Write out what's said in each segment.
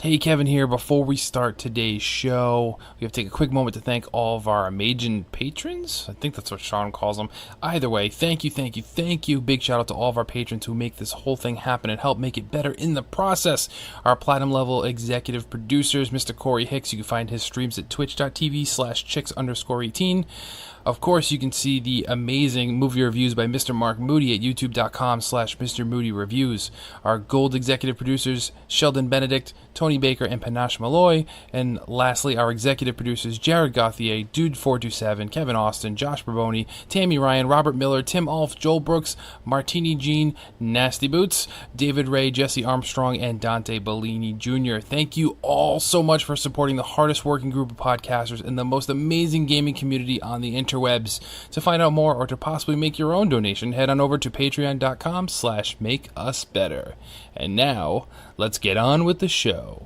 Hey, Kevin here. Before we start today's show, we have to take a quick moment to thank all of our amazing patrons. I think that's what Sean calls them. Either way, thank you. Big shout out to all of our patrons who make this whole thing happen and help make it better in the process. Our platinum level executive producers, Mr. Corey Hicks. You can find his streams at twitch.tv/chicks_18. Of course, you can see the amazing movie reviews by Mr. Mark Moody at youtube.com/Mr. Moody Reviews. Our gold executive producers, Sheldon Benedict, Tony Baker, and Panache Malloy. And lastly, our executive producers, Jared Gauthier, Dude427, Kevin Austin, Josh Barboni, Tammy Ryan, Robert Miller, Tim Alf, Joel Brooks, Martini Jean, Nasty Boots, David Ray, Jesse Armstrong, and Dante Bellini Jr. Thank you all so much for supporting the hardest working group of podcasters in the most amazing gaming community on the interwebs. To find out more or to possibly make your own donation, head on over to patreon.com/makeusbetter. And now, let's get on with the show.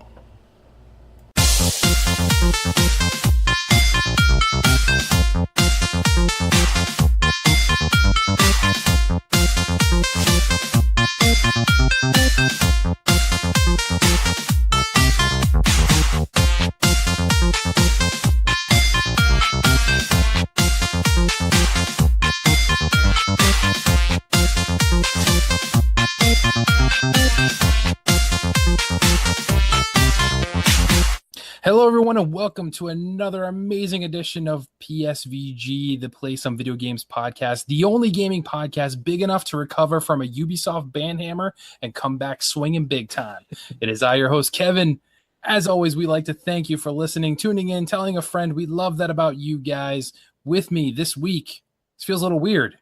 Hello, everyone, and welcome to another amazing edition of PSVG, the Play Some Video Games podcast, the only gaming podcast big enough to recover from a Ubisoft banhammer and come back swinging big time. It is I, your host, Kevin. As always, we like to thank you for listening, tuning in, telling a friend. We love that about you guys. With me this week, this feels a little weird.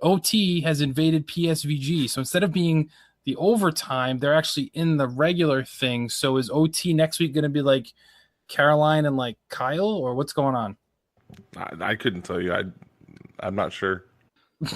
OT has invaded PSVG, so instead of being the overtime, they're actually in the regular thing. So is OT next week going to be like Caroline and like Kyle, or what's going on? I couldn't tell you. I'm not sure.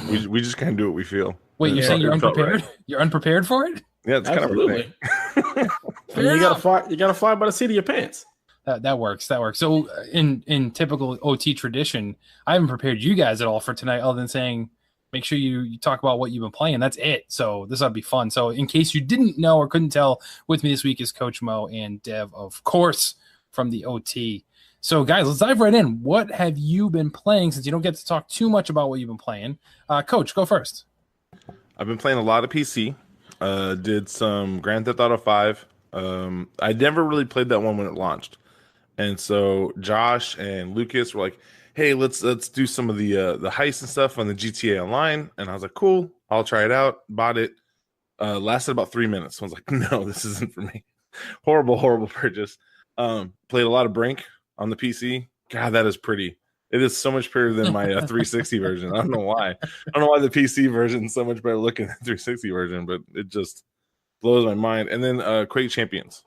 We just kind of do what we feel. Wait, you're saying you're unprepared? Right. You're unprepared for it? Yeah, it's absolutely kind of you gotta fly by the seat of your pants. That works. So in typical OT tradition, I haven't prepared you guys at all for tonight, other than saying, make sure you talk about what you've been playing. That's it. So this ought to be fun. So in case you didn't know or couldn't tell, with me this week is Coach Mo and Dev, of course, from the OT. So guys, let's dive right in. What have you been playing, since you don't get to talk too much about what you've been playing? Coach, go first. I've been playing a lot of PC. Did some Grand Theft Auto 5. I never really played that one when it launched. And so Josh and Lucas were like, hey, let's do some of the heists and stuff on the GTA Online. And I was like, cool, I'll try it out. Bought it. Lasted about 3 minutes. I was like, no, this isn't for me. Horrible purchase. Played a lot of Brink on the PC. God, that is pretty. It is so much prettier than my 360 version. I don't know why. I don't know why the PC version is so much better looking than the 360 version, but it just blows my mind. And then Quake Champions.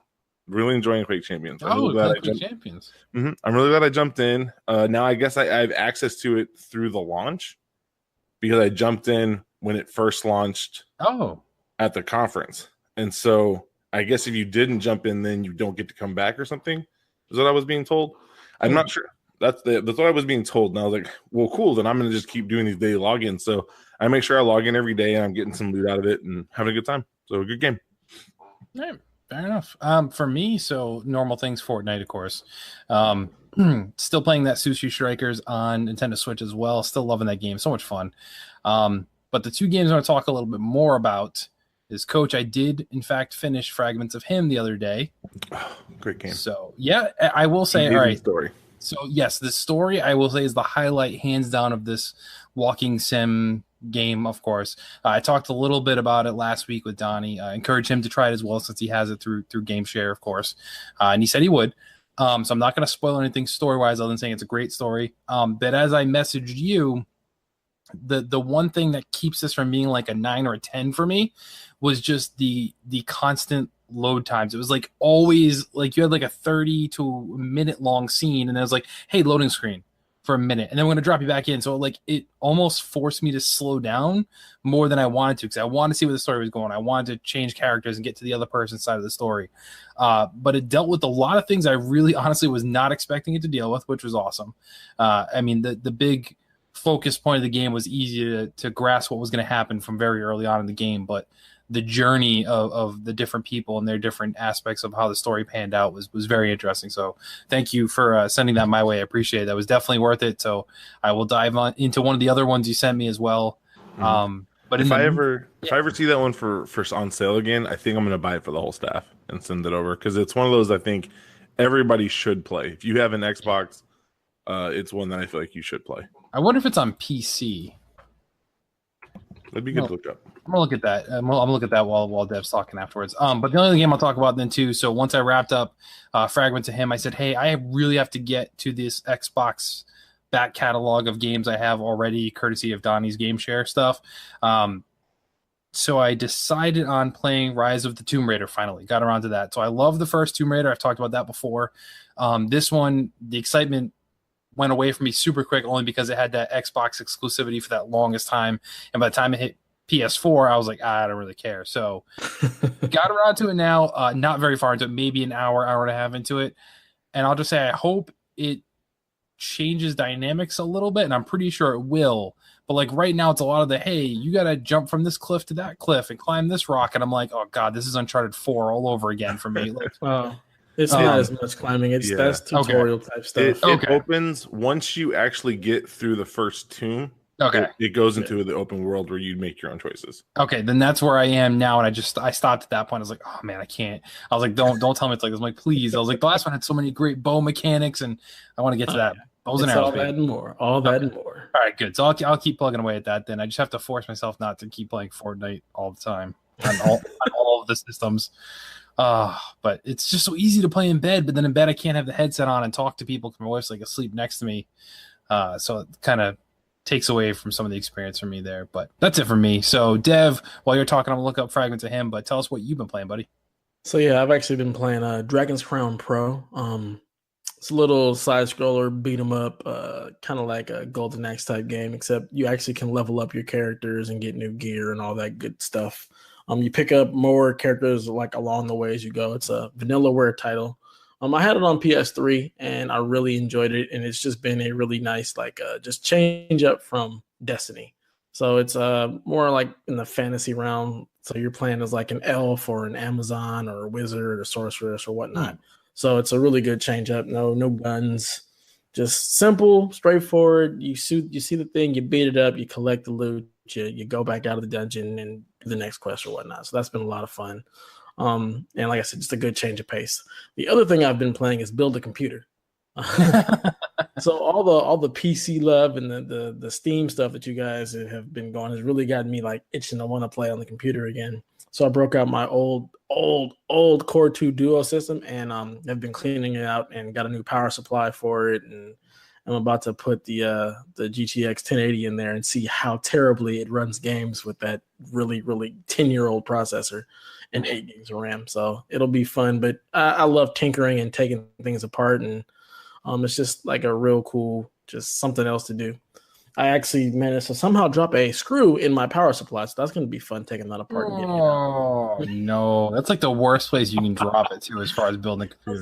Really enjoying Quake Champions. I'm really glad Champions. Mm-hmm. I'm really glad I jumped in. Now I guess I have access to it through the launch because I jumped in when it first launched at the conference. And so I guess if you didn't jump in, then you don't get to come back or something, is what I was being told. I'm not sure. That's what I was being told. And I was like, well, cool. Then I'm going to just keep doing these daily logins. So I make sure I log in every day and I'm getting some loot out of it and having a good time. So a good game. All right. Fair enough. For me, so normal things, Fortnite, of course. Still playing that Sushi Strikers on Nintendo Switch as well. Still loving that game. So much fun. But the two games I want to talk a little bit more about is, Coach, I did, in fact, finish Fragments of Him the other day. Oh, great game. So, yeah, I will say, all right. Story. So, yes, the story, I will say, is the highlight, hands down, of this walking sim game, of course. I talked a little bit about it last week with Donnie. I encouraged him to try it as well, since he has it through GameShare, of course. And he said he would. So I'm not going to spoil anything story-wise other than saying it's a great story. But as I messaged you, the one thing that keeps this from being like a 9 or a 10 for me was just the constant load times. It was like always like you had like a 30 to a minute long scene, and it was like, hey, loading screen for a minute, and then we're going to drop you back in. So like it almost forced me to slow down more than I wanted to, because I wanted to see where the story was going. I wanted to change characters and get to the other person's side of the story. But it dealt with a lot of things I really honestly was not expecting it to deal with, which was awesome. I mean, the big focus point of the game was easy to grasp what was going to happen from very early on in the game, but the journey of the different people and their different aspects of how the story panned out was very interesting. So thank you for sending that my way. I appreciate it. That was definitely worth it. So I will dive into one of the other ones you sent me as well. But if I ever see that one for on sale again, I think I'm gonna buy it for the whole staff and send it over, because it's one of those I think everybody should play. If you have an Xbox, it's one that I feel like you should play. I wonder if it's on PC. That'd be good to look up. I'm gonna look at that. I'm gonna look at that while Dev's talking afterwards. But the only game I'll talk about then too. So once I wrapped up Fragment to him, I said, "Hey, I really have to get to this Xbox back catalog of games I have already, courtesy of Donnie's Game Share stuff." So I decided on playing Rise of the Tomb Raider. Finally got around to that. So I love the first Tomb Raider. I've talked about that before. This one, the excitement went away from me super quick, only because it had that Xbox exclusivity for that longest time. And by the time it hit PS4, I was like, I don't really care. So got around to it now, not very far into it, maybe an hour and a half into it. And I'll just say, I hope it changes dynamics a little bit, and I'm pretty sure it will. But like right now, it's a lot of the, hey, you got to jump from this cliff to that cliff and climb this rock. And I'm like, oh God, this is Uncharted 4 all over again for me. Like, it's not as much climbing. That's tutorial type stuff. It opens once you actually get through the first tomb. Okay. It goes into the open world where you make your own choices. Okay, then that's where I am now, and I stopped at that point. I was like, oh man, I can't. I was like, don't tell me it's like this. I'm like, please. I was like, the last one had so many great bow mechanics, and I want to get to that. Bows and arrows. All that and more. All that and more. All right, good. So I'll keep plugging away at that. Then I just have to force myself not to keep playing Fortnite all the time on all of the systems. But it's just so easy to play in bed. But then in bed, I can't have the headset on and talk to people because my wife's like asleep next to me. So it kind of takes away from some of the experience for me there. But that's it for me. So Dev, while you're talking, I'm gonna look up fragments of him. But tell us what you've been playing, buddy. So yeah, I've actually been playing Dragon's Crown Pro. It's a little side scroller, beat 'em up, kind of like a Golden Axe type game, except you actually can level up your characters and get new gear and all that good stuff. You pick up more characters like along the way as you go. It's a vanillaware title. I had it on PS3 and I really enjoyed it, and it's just been a really nice just change up from Destiny. So it's more like in the fantasy realm. So you're playing as like an elf or an Amazon or a wizard or sorceress or whatnot. So it's a really good change up. No guns, just simple, straightforward. You see the thing, you beat it up, you collect the loot, you go back out of the dungeon and do the next quest or whatnot. So that's been a lot of fun. And like I said, just a good change of pace. The other thing I've been playing is Build a Computer. So all the PC love and the Steam stuff that you guys have been going has really gotten me like itching to want to play on the computer again. So I broke out my old Core 2 Duo system and have been cleaning it out and got a new power supply for it. And I'm about to put the GTX 1080 in there and see how terribly it runs games with that really 10-year-old processor and 8 gigs of RAM. So it'll be fun. But I love tinkering and taking things apart, and it's just like a real cool, just something else to do. I actually managed to somehow drop a screw in my power supply, so that's going to be fun taking that apart and getting it out. Oh no, that's like the worst place you can drop it to as far as building a computer.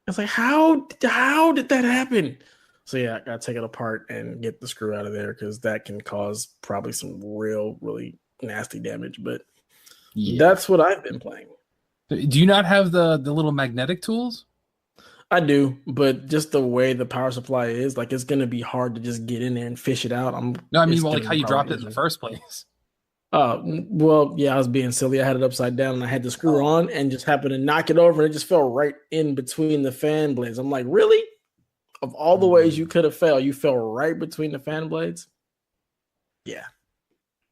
It's like how did that happen? So yeah, I got to take it apart and get the screw out of there because that can cause probably some really nasty damage. But that's what I've been playing. Do you not have the little magnetic tools? I do, but just the way the power supply is, like, it's going to be hard to just get in there and fish it out. Like how you dropped it in the first place. Well, yeah, I was being silly. I had it upside down and I had the screw on and just happened to knock it over and it just fell right in between the fan blades. I'm like, really? Of all the ways you could have fell, you fell right between the fan blades? Yeah.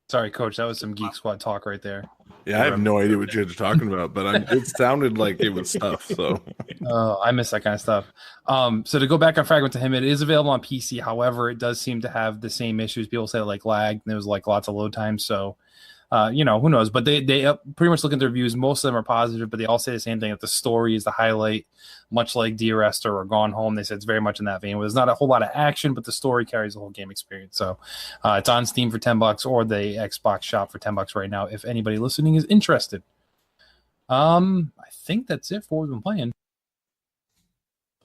Sorry, Coach. That was some Geek Squad talk right there. Yeah, I have no idea what you're talking about, but it sounded like it was stuff. So, I miss that kind of stuff. So to go back on Fragment to him, it is available on PC. However, it does seem to have the same issues. People say like lag, and there's like lots of load times. So, who knows? But they pretty much look at the reviews. Most of them are positive, but they all say the same thing: that the story is the highlight, much like Dear Esther or Gone Home. They said it's very much in that vein. Where there's not a whole lot of action, but the story carries the whole game experience. So it's on Steam for $10 or the Xbox Shop for $10 right now. If anybody listening is interested, I think that's it for what we've been playing.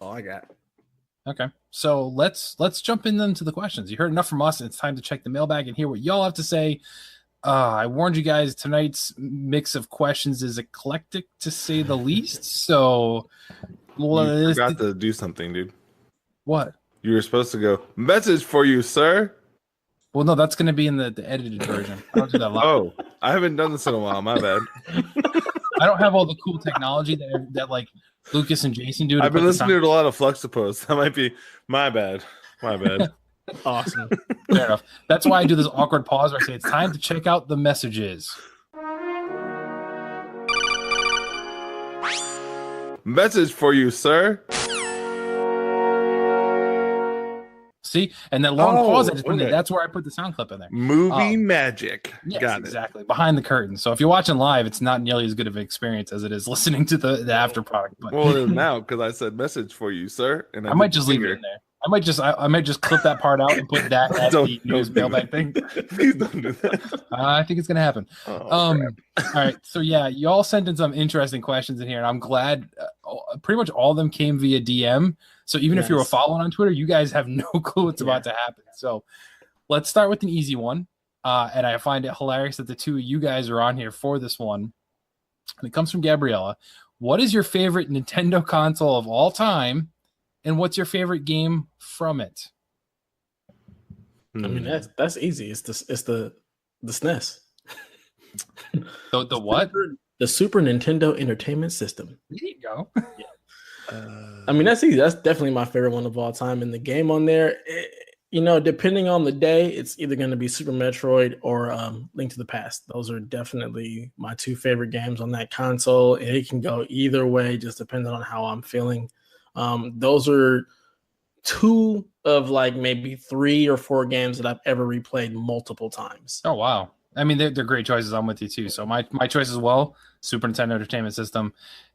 All I got. Okay, so let's jump in then to the questions. You heard enough from us, and it's time to check the mailbag and hear what y'all have to say. I warned you guys tonight's mix of questions is eclectic to say the least. So, You forgot to do something, dude. What? You were supposed to go, message for you, sir. Well, no, that's going to be in the edited version. I don't do that live. Oh, I haven't done this in a while. My bad. I don't have all the cool technology that like Lucas and Jason do. I've been listening to a lot of Fluxipose. That might be my bad. My bad. Awesome. Fair enough. That's why I do this awkward pause where I say it's time to check out the messages. Message for you, sir. See, and that long pause I just put in there, that's where I put the sound clip in there. Movie magic. Yes, Got it. Exactly. Behind the curtain. So if you're watching live, it's not nearly as good of an experience as it is listening to the after product. But well, it is now because I said message for you, sir. And I might just leave it in there. I might just clip that part out and put that as the news mailbag thing. Please don't do that. I think it's gonna happen. All right. So yeah, you all sent in some interesting questions in here, and I'm glad pretty much all of them came via DM. So even if you were following on Twitter, you guys have no clue what's about to happen. So let's start with an easy one. And I find it hilarious that the two of you guys are on here for this one. And it comes from Gabriella. What is your favorite Nintendo console of all time? And what's your favorite game from it? I mean, that's easy. It's the SNES. The what? The Super Nintendo Entertainment System. There you go. I mean, that's easy. That's definitely my favorite one of all time. And the game on there, depending on the day, it's either going to be Super Metroid or Link to the Past. Those are definitely my two favorite games on that console. And it can go either way, just depending on how I'm feeling. Those are two of like maybe 3 or 4 games that I've ever replayed multiple times. Oh, wow. I mean, they're great choices. I'm with you too. So my choice as well, Super Nintendo Entertainment System.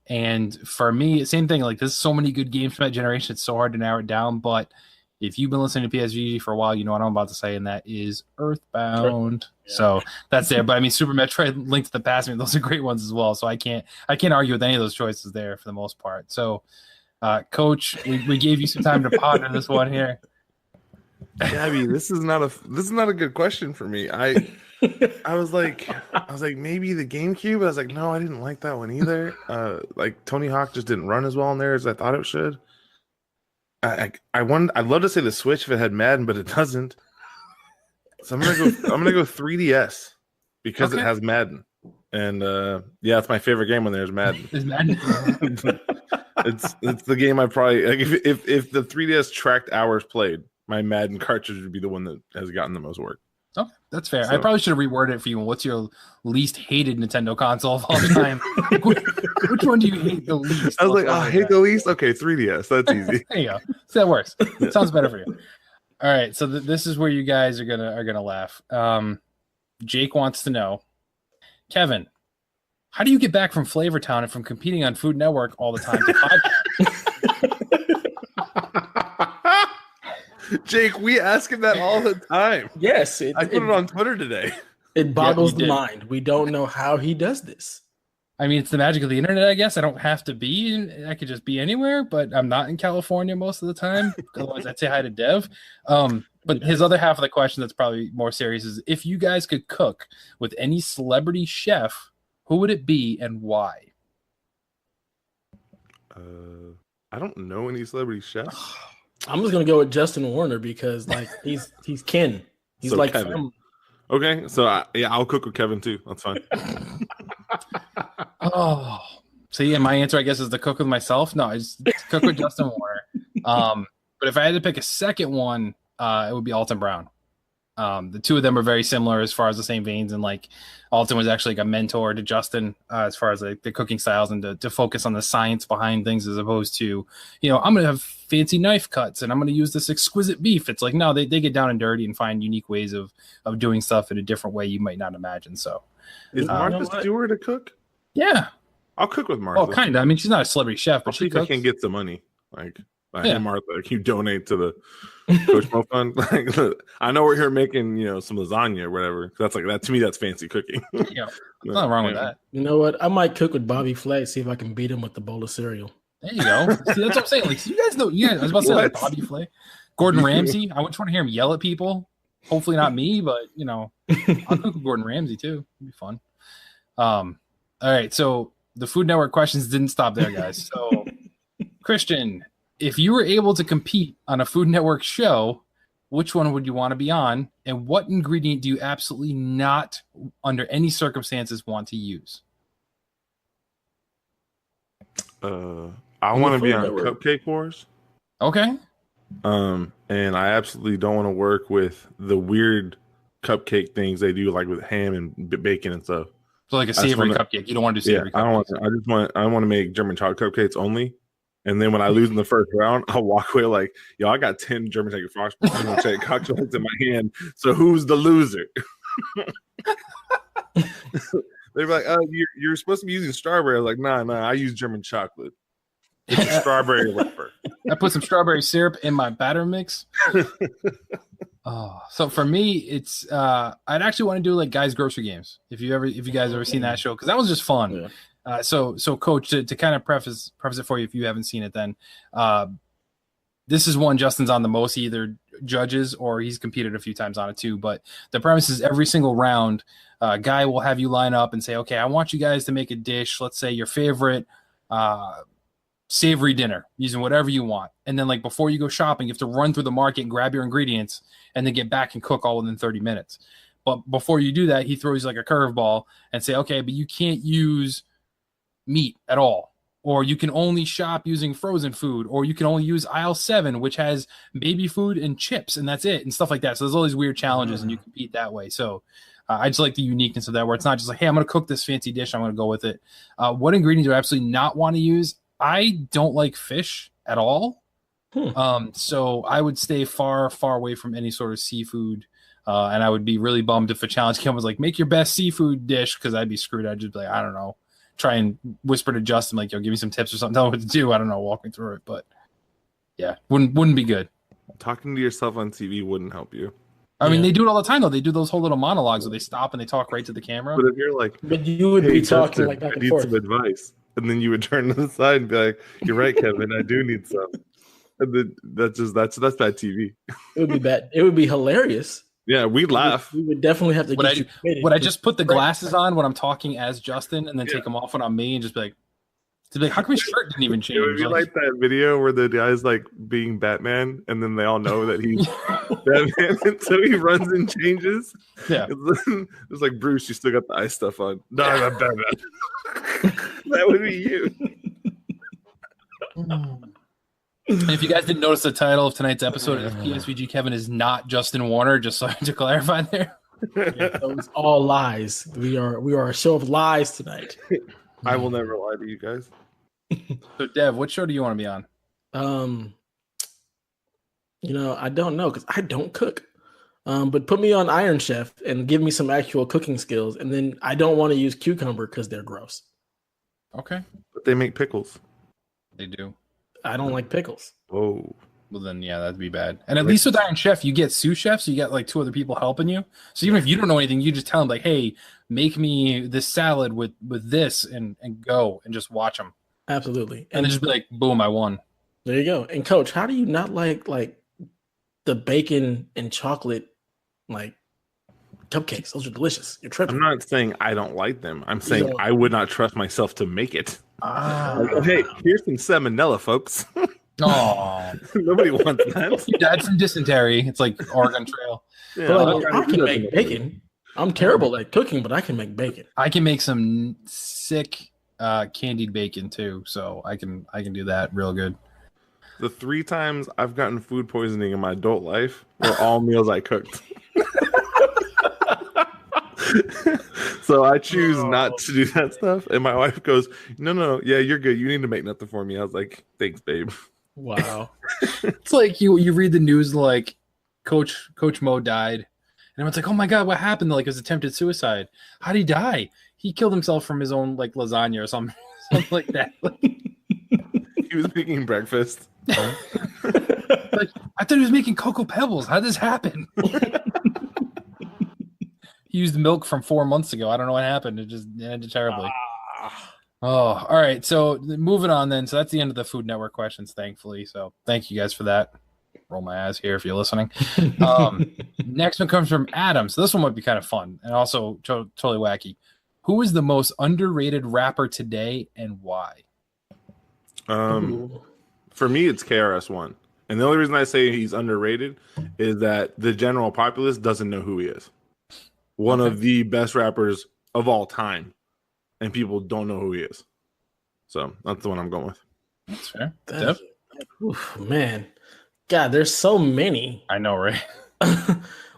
And for me, same thing. Like, there's so many good games from that generation. It's so hard to narrow it down. But if you've been listening to PSVG for a while, you know what I'm about to say, and that is Earthbound. Yeah. So that's there. But I mean, Super Metroid, Link to the Past, I mean, those are great ones as well. So I can't argue with any of those choices there for the most part. So, Coach, we gave you some time to ponder this one here. Gabby, this is not a good question for me. I was like maybe the GameCube. I was like, no, I didn't like that one either. Like Tony Hawk just didn't run as well in there as I thought it should. I'd love to say the Switch if it had Madden, but it doesn't. So I'm gonna go 3DS because it has Madden. And it's my favorite game when there's Madden. Is Madden? it's the game I probably like if the 3DS tracked hours played, my Madden cartridge would be the one that has gotten the most work. Okay, that's fair. So, I probably should have reworded it for you. What's your least hated Nintendo console of all time? Which one do you hate the least? I was like, I hate the least? Okay, 3DS. That's easy. There you go. So that works. Sounds better for you. All right, so this is where you guys are gonna laugh. Jake wants to know, Kevin, how do you get back from Flavortown and from competing on Food Network all the time to podcast? Jake, we ask him that all the time. Yes. I put it on Twitter today. It boggles the mind. We don't know how he does this. I mean, it's the magic of the internet, I guess. I don't have to be I could just be anywhere, but I'm not in California most of the time. Otherwise, I'd say hi to Dev. But his other half of the question that's probably more serious is, if you guys could cook with any celebrity chef, who would it be and why? I don't know any celebrity chefs. I'm just gonna go with Justin Warner because he's kin. He's so like Kevin. Okay, so I'll cook with Kevin too. That's fine. So my answer I guess is to cook with myself. No, I just cook with Justin Warner. But if I had to pick a second one, it would be Alton Brown. The two of them are very similar as far as the same veins, and like Alton was actually like a mentor to Justin as far as like the cooking styles and to focus on the science behind things as opposed to, I'm going to have fancy knife cuts and I'm going to use this exquisite beef. It's like, no, they get down and dirty and find unique ways of doing stuff in a different way you might not imagine. So is Martha Stewart a cook? Yeah. I'll cook with Martha. Oh, kind of. I mean, she's not a celebrity chef, but she cooks. I can get some money. Like, hey, Martha, can you donate to the Coach Mo Fund? Like, I know we're here making, some lasagna or whatever. That's like that to me. That's fancy cooking. Yeah, nothing wrong with that. You know what? I might cook with Bobby Flay. See if I can beat him with the bowl of cereal. There you go. See, that's what I'm saying. Like, you guys know. Yeah, I was about to say like Bobby Flay, Gordon Ramsay. I just want to hear him yell at people. Hopefully not me, but I'll cook Gordon Ramsay too. It'd be fun. All right, so the Food Network questions didn't stop there, guys. So, Christian, if you were able to compete on a Food Network show, which one would you want to be on, and what ingredient do you absolutely not, under any circumstances, want to use? I want to be on Cupcake Wars. Okay. And I absolutely don't want to work with the weird cupcake things they do, like with ham and bacon and stuff. So like a savory cupcake. You don't want to do savory cupcakes. I want to make German chocolate cupcakes only. And then when I lose in the first round, I'll walk away like, yo, I got 10 German chocolate chocolates in my hand. So who's the loser? They're like, oh, you're supposed to be using strawberry. I was like, nah, I use German chocolate. It's a strawberry wrapper. I put some strawberry syrup in my batter mix. Oh, so for me, it's I'd actually want to do like Guys Grocery Games. If you guys ever seen that show, because that was just fun. Yeah. So Coach, to kind of preface it for you, if you haven't seen it, then this is one Justin's on the most. He either judges or he's competed a few times on it too. But the premise is every single round, Guy will have you line up and say, okay, I want you guys to make a dish. Let's say your favorite savory dinner, using whatever you want. And then like before you go shopping, you have to run through the market and grab your ingredients and then get back and cook all within 30 minutes. But before you do that, he throws like a curveball and say, okay, but you can't use meat at all. Or you can only shop using frozen food, or you can only use aisle 7, which has baby food and chips, and that's it, and stuff like that. So there's all these weird challenges, and you compete that way. So I just like the uniqueness of that, where it's not just like, hey, I'm going to cook this fancy dish, I'm going to go with it. What ingredients do I absolutely not want to use? I don't like fish at all. So I would stay far, far away from any sort of seafood. And I would be really bummed if a challenge came was like, make your best seafood dish, because I'd be screwed. I'd just be like, I don't know. Try and whisper to Justin, like, yo, give me some tips or something. Tell me what to do. I don't know. Walk me through it. But yeah, wouldn't be good. Talking to yourself on TV wouldn't help you. I mean, they do it all the time, though. They do those whole little monologues where they stop and they talk right to the camera. But if you're like, but you would be talking like back and forth. I need some advice. And then you would turn to the side and be like, you're right, Kevin, I do need some. And then that's bad TV. It would be bad. It would be hilarious. Yeah, we'd laugh. We would definitely have to would I just put the glasses on when I'm talking as Justin and then take them off when I'm me and just be like, how come his shirt didn't even change? It would be like that video where the guy's like being Batman and then they all know that he's Batman, and so he runs and changes. Yeah. It's like, Bruce, you still got the ice stuff on. No, I'm not Batman. That would be you. And if you guys didn't notice, the title of tonight's episode of PSVGKevin is not Justin Warner, just so to clarify there. Yeah, those all lies. We are a show of lies tonight. I will never lie to you guys. So, Dev, what show do you want to be on? I don't know because I don't cook. But put me on Iron Chef and give me some actual cooking skills. And then I don't want to use cucumber because they're gross. Okay. But they make pickles. They do. I don't like pickles. Oh. Well, then, yeah, that'd be bad. And at least with Iron Chef, you get sous chefs. So you get like 2 other people helping you. So even if you don't know anything, you just tell them like, hey, make me this salad with this and go and just watch them. Absolutely. And then just be like, boom, I won. There you go. And Coach, how do you not like the bacon and chocolate like cupcakes? Those are delicious. You're tripping. I'm not saying I don't like them. I'm saying I would not trust myself to make it. Like, hey, here's some salmonella, folks. Oh, nobody wants that. You died from dysentery. It's like Oregon Trail. Yeah, but I can make bacon. I'm terrible at cooking, but I can make bacon. I can make some sick candied bacon too, so I can do that real good. The 3 times I've gotten food poisoning in my adult life were all meals I cooked. So I choose not to do that stuff. And my wife goes, no, yeah, you're good. You need to make nothing for me. I was like, thanks, babe. Wow. It's like you read the news like Coach Mo died. And everyone's like, oh my God, what happened? Like, it was attempted suicide. How'd he die? He killed himself from his own like lasagna or something like that. He was making breakfast. Like, I thought he was making Cocoa Pebbles. How did this happen? He used milk from 4 months ago. I don't know what happened. It just ended terribly. Oh, all right. So moving on then. So that's the end of the Food Network questions, thankfully. So thank you guys for that. roll my eyes here if you're listening. Next one comes from Adam. So this one might be kind of fun and also totally wacky. Who is the most underrated rapper today and why? For me, it's KRS-One. And the only reason I say he's underrated is that the general populace doesn't know who he is. One of the best rappers of all time, and people don't know who he is. So that's the one I'm going with. That's fair. Man, God, there's so many. I know, right?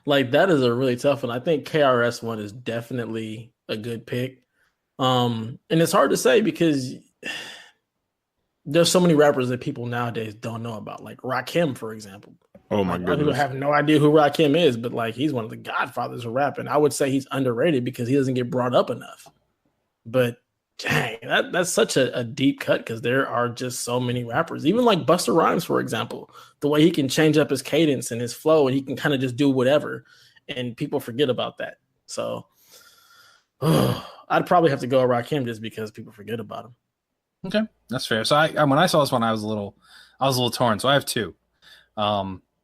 Like that is a really tough one. I think KRS-One is definitely a good pick. And it's hard to say because there's so many rappers that people nowadays don't know about, like Rakim, for example. Oh my goodness. People have no idea who Rakim is, but like he's one of the godfathers of rap. And I would say he's underrated because he doesn't get brought up enough. But dang, that's such a deep cut because there are just so many rappers. Even like Busta Rhymes, for example, the way he can change up his cadence and his flow, and he can kind of just do whatever, and people forget about that. So I'd probably have to go with Rakim just because people forget about him. Okay, that's fair. So I when I saw this one, I was a little torn. So I have two.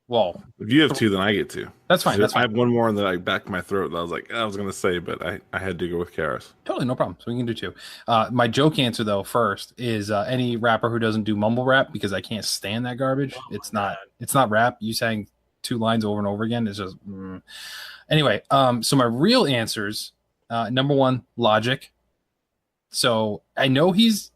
Well, if you have two, then I get two. That's fine. That's fine. I have one more in the back of my throat that I was like, I was going to say, but I had to go with Karis. Totally, no problem. So we can do two. My joke answer though first is any rapper who doesn't do mumble rap because I can't stand that garbage. It's not rap. You saying two lines over and over again is just anyway. So my real answers, number one, Logic. So I know he's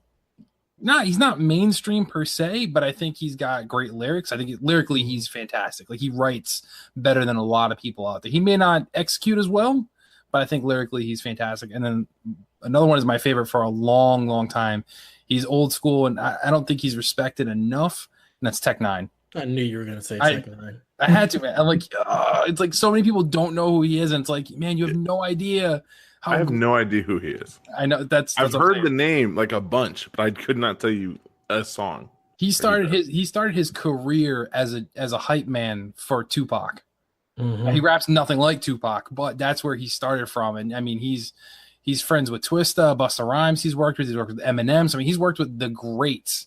not mainstream per se, but I think he's got great lyrics. I think lyrically he's fantastic. Like he writes better than a lot of people out there. He may not execute as well, but I think lyrically he's fantastic. And then another one is my favorite for a long, long time. He's old school, and I don't think he's respected enough, and that's Tech Nine. I knew you were going to say Tech Nine. I had to, man. I'm like, it's like so many people don't know who he is, and it's like, man, you have no idea. I have no idea who he is. I know that's I've heard the name like a bunch, but I could not tell you a song. He started his career as a hype man for Tupac. Mm-hmm. He raps nothing like Tupac, but that's where he started from. And I mean, he's friends with Twista, Busta Rhymes. He's worked with Eminem. So I mean, he's worked with the greats,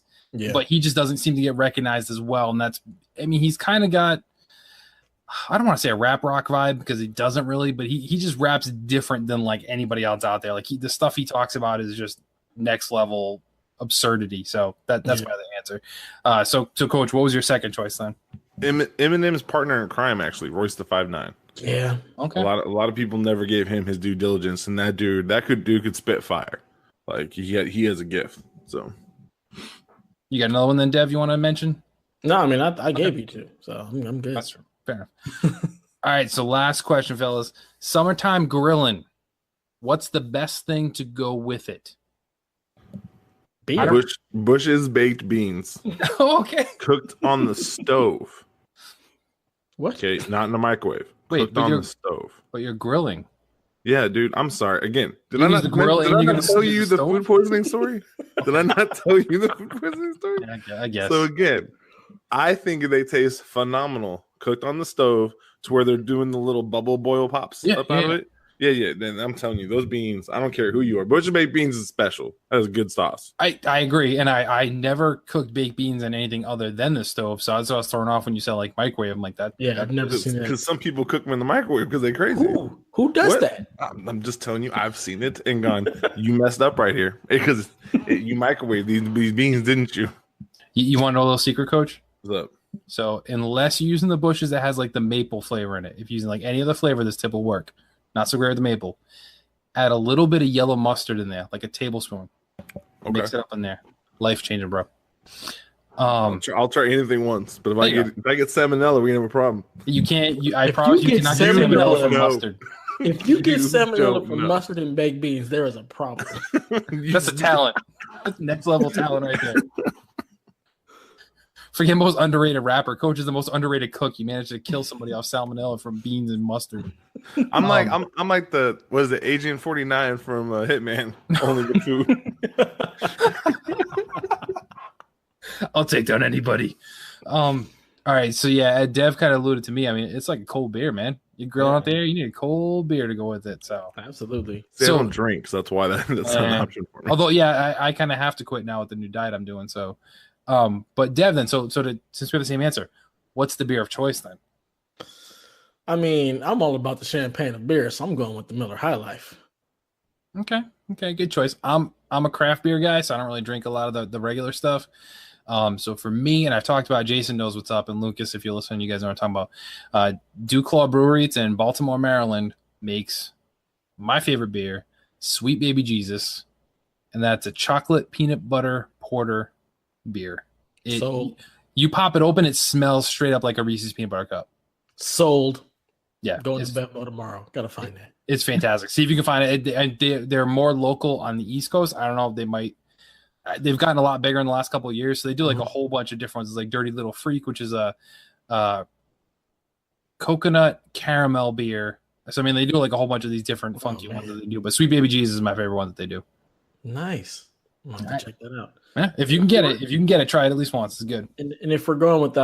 but he just doesn't seem to get recognized as well. And he's kind of got, I don't want to say a rap rock vibe because he doesn't really, but he just raps different than like anybody else out there. Like the stuff he talks about is just next level absurdity. So that's my other answer. So Coach, what was your second choice then? Eminem's partner in crime, actually, Royce the 5'9". Yeah. Okay. A lot of people never gave him his due diligence, and that dude could spit fire. Like he has a gift. So you got another one then, Dev? You want to mention? No, I mean I gave you two, so I'm good. That's true. Fair enough. All right, so last question, fellas. Summertime grilling. What's the best thing to go with it? Bush's baked beans. Okay. Cooked on the stove. What? Okay, not in the microwave. Wait, cooked on the stove. But you're grilling. Yeah, dude. I'm sorry. Again, did I not tell you the food poisoning story? Did I not tell you the food poisoning story? Yeah, I guess. So again, I think they taste phenomenal cooked on the stove to where they're doing the little bubble boil pops out of it. Yeah. Then I'm telling you, those beans, I don't care who you are. Bush's baked beans is special. That is good sauce. I agree. And I never cooked baked beans in anything other than the stove. So I was thrown off when you said like microwave. I'm like that. Yeah, I've never seen that. Because some people cook them in the microwave because they're crazy. Who does that? I'm just telling you, I've seen it and gone, you messed up right here. Because you microwave these beans, didn't you? You want to know a little secret, Coach? What's up? So unless you're using the Bush's that has like the maple flavor in it, if you're using like any other flavor, this tip will work. Not so great with the maple. Add a little bit of yellow mustard in there, like a tablespoon. Okay. Mix it up in there. Life changing, bro. I'll try anything once, but if I get salmonella, we have a problem. You can't. I promise you cannot get salmonella from mustard. If you get salmonella from mustard and baked beans, there is a problem. That's a talent. That's next level talent right there. Forget most underrated rapper. Coach is the most underrated cook. He managed to kill somebody off salmonella from beans and mustard. I'm like the Agent 49 from Hitman. Only the food. I'll take down anybody. All right, so yeah, Dev kind of alluded to me. I mean, it's like a cold beer, man. You're grilling out there, you need a cold beer to go with it. So absolutely. I don't drink, so that's why that's an option for me. Although, yeah, I kind of have to quit now with the new diet I'm doing. So. But Dev, then, since we have the same answer, what's the beer of choice then? I mean, I'm all about the champagne of beer, so I'm going with the Miller High Life. Okay, good choice. I'm a craft beer guy, so I don't really drink a lot of the regular stuff. So for me, and I've talked about, Jason knows what's up, and Lucas, if you listen, you guys know what I'm talking about. Dew Claw Brewery, it's in Baltimore, Maryland, makes my favorite beer, Sweet Baby Jesus, and that's a chocolate peanut butter porter beer. You pop it open, it smells straight up like a Reese's peanut butter cup. Sold. Yeah, going to Bevmo tomorrow. Gotta find that. It's fantastic. See if you can find it. They're more local on the East Coast. I don't know if they might. They've gotten a lot bigger in the last couple of years, so they do like a whole bunch of different ones. It's like Dirty Little Freak, which is a coconut caramel beer. So I mean, they do like a whole bunch of these different funky ones that they do. But Sweet Baby Jesus is my favorite one that they do. Nice. I'm gonna have to check that out. Yeah, if you can get it, try it at least once. It's good. And if we're going with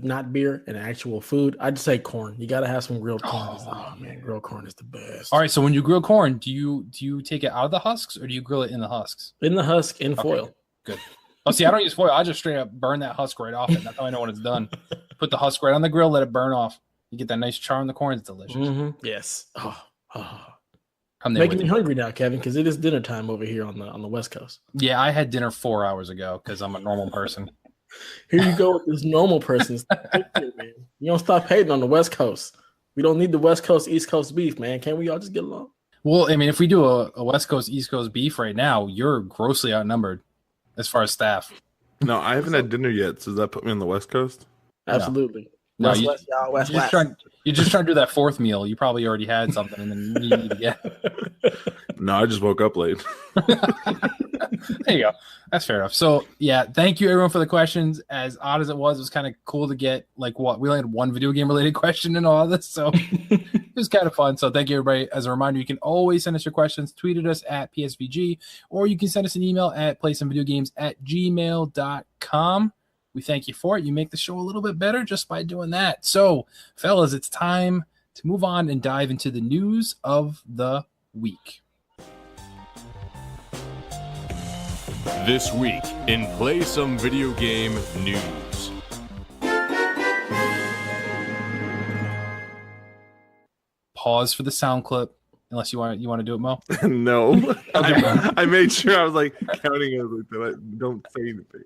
not beer and actual food, I'd say corn. You got to have some grilled corn. Oh man, grilled corn is the best. All right, so when you grill corn, do you take it out of the husks or do you grill it in the husks? In the husk, in foil. Good. Oh, see, I don't use foil. I just straight up burn that husk right off it. That's how I know when it's done. Put the husk right on the grill, let it burn off. You get that nice char on the corn. It's delicious. Mm-hmm. Yes. I'm making me hungry now, Kevin, because it is dinner time over here on the West Coast. Yeah, I had dinner 4 hours ago because I'm a normal person. Here you go with this normal person. Man. You don't stop hating on the West Coast. We don't need the West Coast, East Coast beef, man. Can't we all just get along? Well, I mean, if we do a West Coast, East Coast beef right now, you're grossly outnumbered as far as staff. No, I haven't had dinner yet. So does that put me on the West Coast? Absolutely. No, West, you're just trying to do that fourth meal. You probably already had something, and then you need to get. No, I just woke up late. There you go. That's fair enough. So yeah, thank you everyone for the questions. As odd as it was kind of cool to get we only had one video game related question in all of this, so it was kind of fun. So thank you everybody. As a reminder, you can always send us your questions. Tweet at us at PSVG, or you can send us an email at playsomevideogames@gmail.com. We thank you for it. You make the show a little bit better just by doing that. So, fellas, it's time to move on and dive into the news of the week. This week in Play Some Video Game News. Pause for the sound clip, unless you want to do it, Mo. No, I made sure I was like counting it. Don't say anything.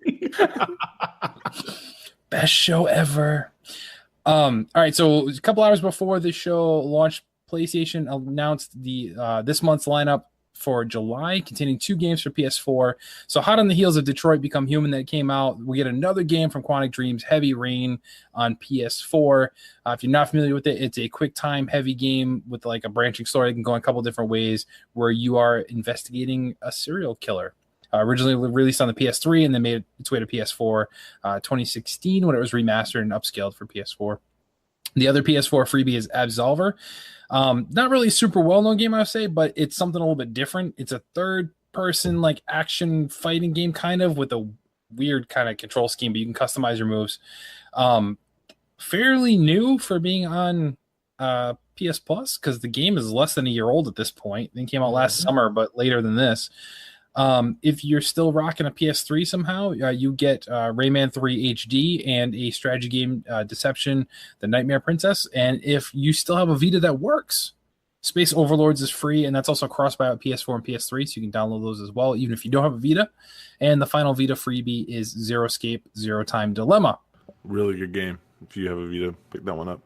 Best show ever. All right, so a couple hours before the show launched, PlayStation announced the this month's lineup for July, containing 2 games for PS4. So hot on the heels of Detroit Become Human that came out, we get another game from Quantic Dream's Heavy Rain on PS4. If you're not familiar with it, it's a quick time heavy game with like a branching story. It can go in a couple different ways where you are investigating a serial killer. Originally released on the PS3 and then made its way to PS4 2016 when it was remastered and upscaled for PS4. The other PS4 freebie is Absolver. Not really a super well-known game, I would say, but it's something a little bit different. It's a third-person like action fighting game kind of with a weird kind of control scheme, but you can customize your moves. Fairly new for being on PS Plus because the game is less than a year old at this point. It came out last summer, but later than this. If you're still rocking a PS3 somehow, you get Rayman 3 HD and a strategy game, Deception, The Nightmare Princess. And if you still have a Vita that works, Space Overlords is free, and that's also cross-buy with PS4 and PS3, so you can download those as well, even if you don't have a Vita. And the final Vita freebie is Zero Escape, Zero Time Dilemma. Really good game. If you have a Vita, pick that one up.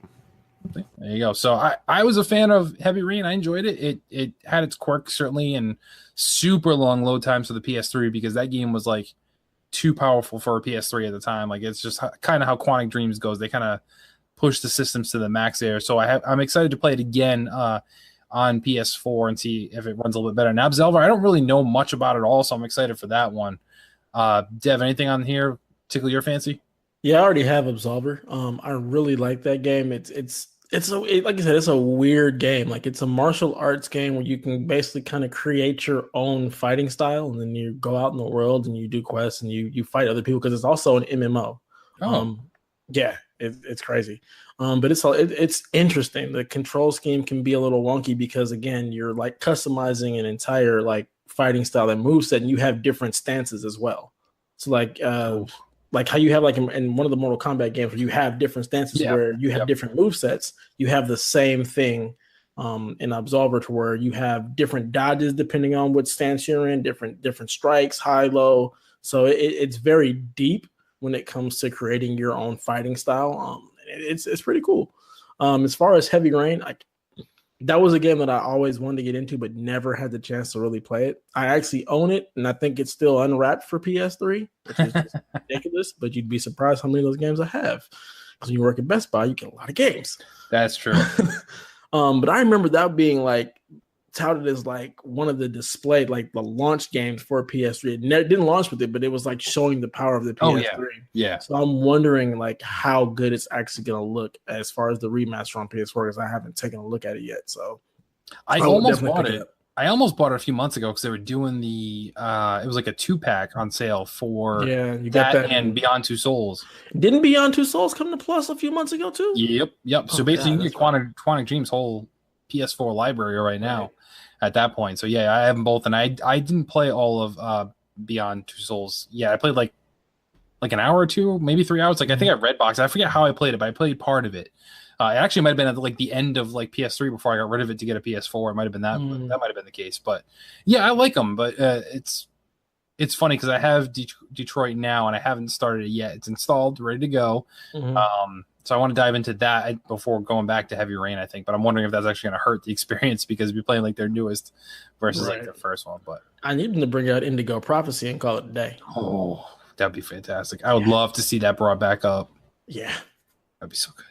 There you go. So I was a fan of Heavy Rain. I enjoyed it. It had its quirks, certainly, and super long load times for the PS3 because that game was like too powerful for a PS3 at the time. Like it's just kind of how Quantic Dreams goes. They kind of push the systems to the max there. So I'm excited to play it again on PS4 and see if it runs a little bit better. Now, Absolver, I don't really know much about it all, so I'm excited for that one. Dev, anything on here tickle your fancy? Yeah, I already have Absolver. I really like that game. Like I said, it's a weird game. Like it's a martial arts game where you can basically kind of create your own fighting style, and then you go out in the world and you do quests and you fight other people because it's also an MMO. Yeah, it's crazy. But it's interesting. The control scheme can be a little wonky because again, you're like customizing an entire like fighting style and moveset, and you have different stances as well. So like like how you have like in one of the Mortal Kombat games where you have different stances where you have different move sets. You have the same thing in Absolver to where you have different dodges depending on what stance you're in, different strikes, high, low. So it's very deep when it comes to creating your own fighting style. It's pretty cool. As far as Heavy Rain, that was a game that I always wanted to get into, but never had the chance to really play it. I actually own it, and I think it's still unwrapped for PS3, which is just ridiculous, but you'd be surprised how many of those games I have. Because when you work at Best Buy, you get a lot of games. That's true. But I remember that being like touted as like one of the display, like the launch games for PS3. It didn't launch with it, but it was like showing the power of the PS3. Oh, yeah. So I'm wondering like how good it's actually going to look as far as the remaster on PS4, because I haven't taken a look at it yet. So I almost bought it. I almost bought it a few months ago because they were doing the it was like a 2-pack on sale for you got that and Beyond Two Souls. Didn't Beyond Two Souls come to Plus a few months ago too? Yep. So basically, you can get Quantic Dream's whole PS4 library right now at that point. So yeah, I have them both, and I didn't play all of Beyond Two Souls. Yeah, I played like an hour or two, maybe 3 hours. Like I think I Redbox. I forget how I played it, but I played part of it. It actually might have been at like the end of like PS3 before I got rid of it to get a PS4. It might have been that. That might have been the case. But yeah, I like them. But it's funny because I have Detroit now and I haven't started it yet. It's installed, ready to go. So I want to dive into that before going back to Heavy Rain, I think. But I'm wondering if that's actually going to hurt the experience because we're playing like their newest versus like their first one. But I need them to bring out Indigo Prophecy and call it a day. Oh, that'd be fantastic. I would love to see that brought back up. Yeah, that'd be so good.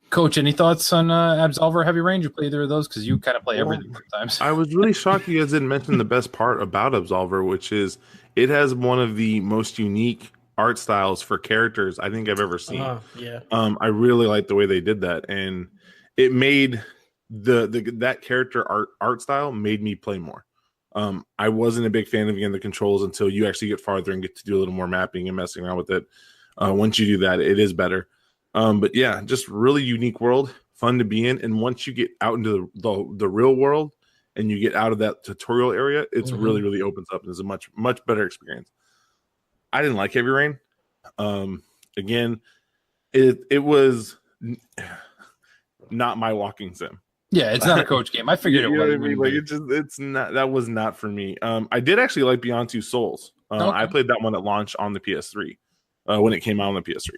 Coach, any thoughts on Absolver, Heavy Rain? You play either of those because you kind of play everything sometimes. I was really shocked you guys didn't mention the best part about Absolver, which is it has one of the most unique art styles for characters I think I've ever seen. I really like the way they did that, and it made that character art style made me play more. I wasn't a big fan of the controls until you actually get farther and get to do a little more mapping and messing around with it. Once you do that, it is better. But yeah, just really unique world, fun to be in. And once you get out into the real world and you get out of that tutorial area, it's really, really opens up and is a much, much better experience. I didn't like Heavy Rain. Again, it was not my walking sim. Yeah, it's not a coach game. I figured it was. I mean? Like it's not. That was not for me. I did actually like Beyond Two Souls. I played that one at launch on the PS3 when it came out on the PS3.